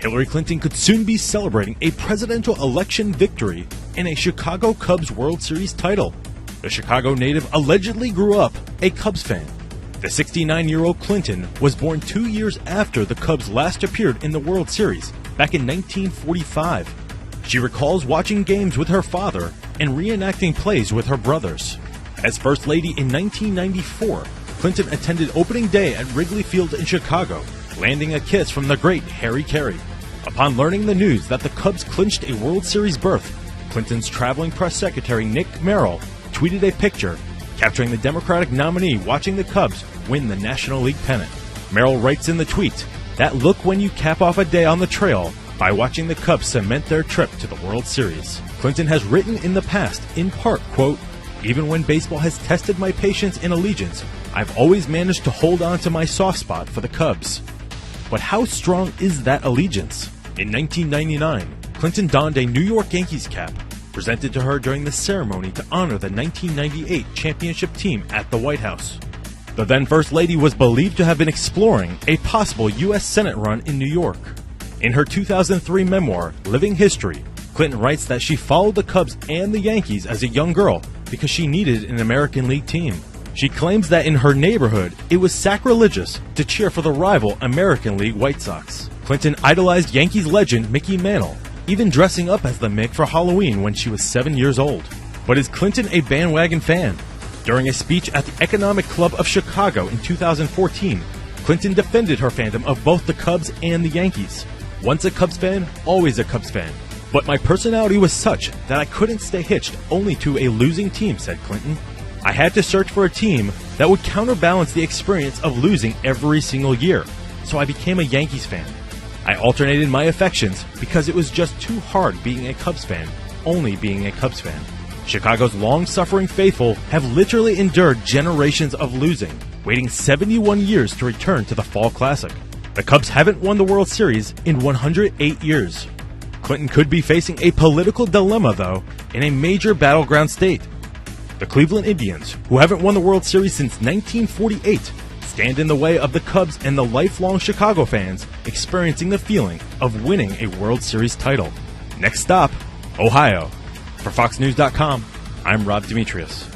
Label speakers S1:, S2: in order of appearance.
S1: Hillary Clinton could soon be celebrating a presidential election victory and a Chicago Cubs World Series title. The Chicago native allegedly grew up a Cubs fan. The 69-year-old Clinton was born 2 years after the Cubs last appeared in the World Series, back in 1945. She recalls watching games with her father and reenacting plays with her brothers. As First Lady in 1994, Clinton attended opening day at Wrigley Field in Chicago, landing a kiss from the great Harry Carey. Upon learning the news that the Cubs clinched a World Series berth, Clinton's traveling press secretary Nick Merrill tweeted a picture capturing the Democratic nominee watching the Cubs win the National League pennant. Merrill writes in the tweet, "That look when you cap off a day on the trail by watching the Cubs cement their trip to the World Series." Clinton has written in the past, in part, quote, "Even when baseball has tested my patience and allegiance, I've always managed to hold on to my soft spot for the Cubs." But how strong is that allegiance? In 1999, Clinton donned a New York Yankees cap, presented to her during the ceremony to honor the 1998 championship team at the White House. The then First Lady was believed to have been exploring a possible U.S. Senate run in New York. In her 2003 memoir, Living History, Clinton writes that she followed the Cubs and the Yankees as a young girl because she needed an American League team. She claims that in her neighborhood, it was sacrilegious to cheer for the rival American League White Sox. Clinton idolized Yankees legend Mickey Mantle, even dressing up as the Mick for Halloween when she was 7 years old. But is Clinton a bandwagon fan? During a speech at the Economic Club of Chicago in 2014, Clinton defended her fandom of both the Cubs and the Yankees. "Once a Cubs fan, always a Cubs fan. But my personality was such that I couldn't stay hitched only to a losing team," said Clinton. "I had to search for a team that would counterbalance the experience of losing every single year, so I became a Yankees fan. I alternated my affections because it was just too hard being a Cubs fan, only being a Cubs fan." Chicago's long-suffering faithful have literally endured generations of losing, waiting 71 years to return to the Fall Classic. The Cubs haven't won the World Series in 108 years. Clinton could be facing a political dilemma, though, in a major battleground state. The Cleveland Indians, who haven't won the World Series since 1948, stand in the way of the Cubs and the lifelong Chicago fans experiencing the feeling of winning a World Series title. Next stop, Ohio. For FoxNews.com, I'm Rob Demetrius.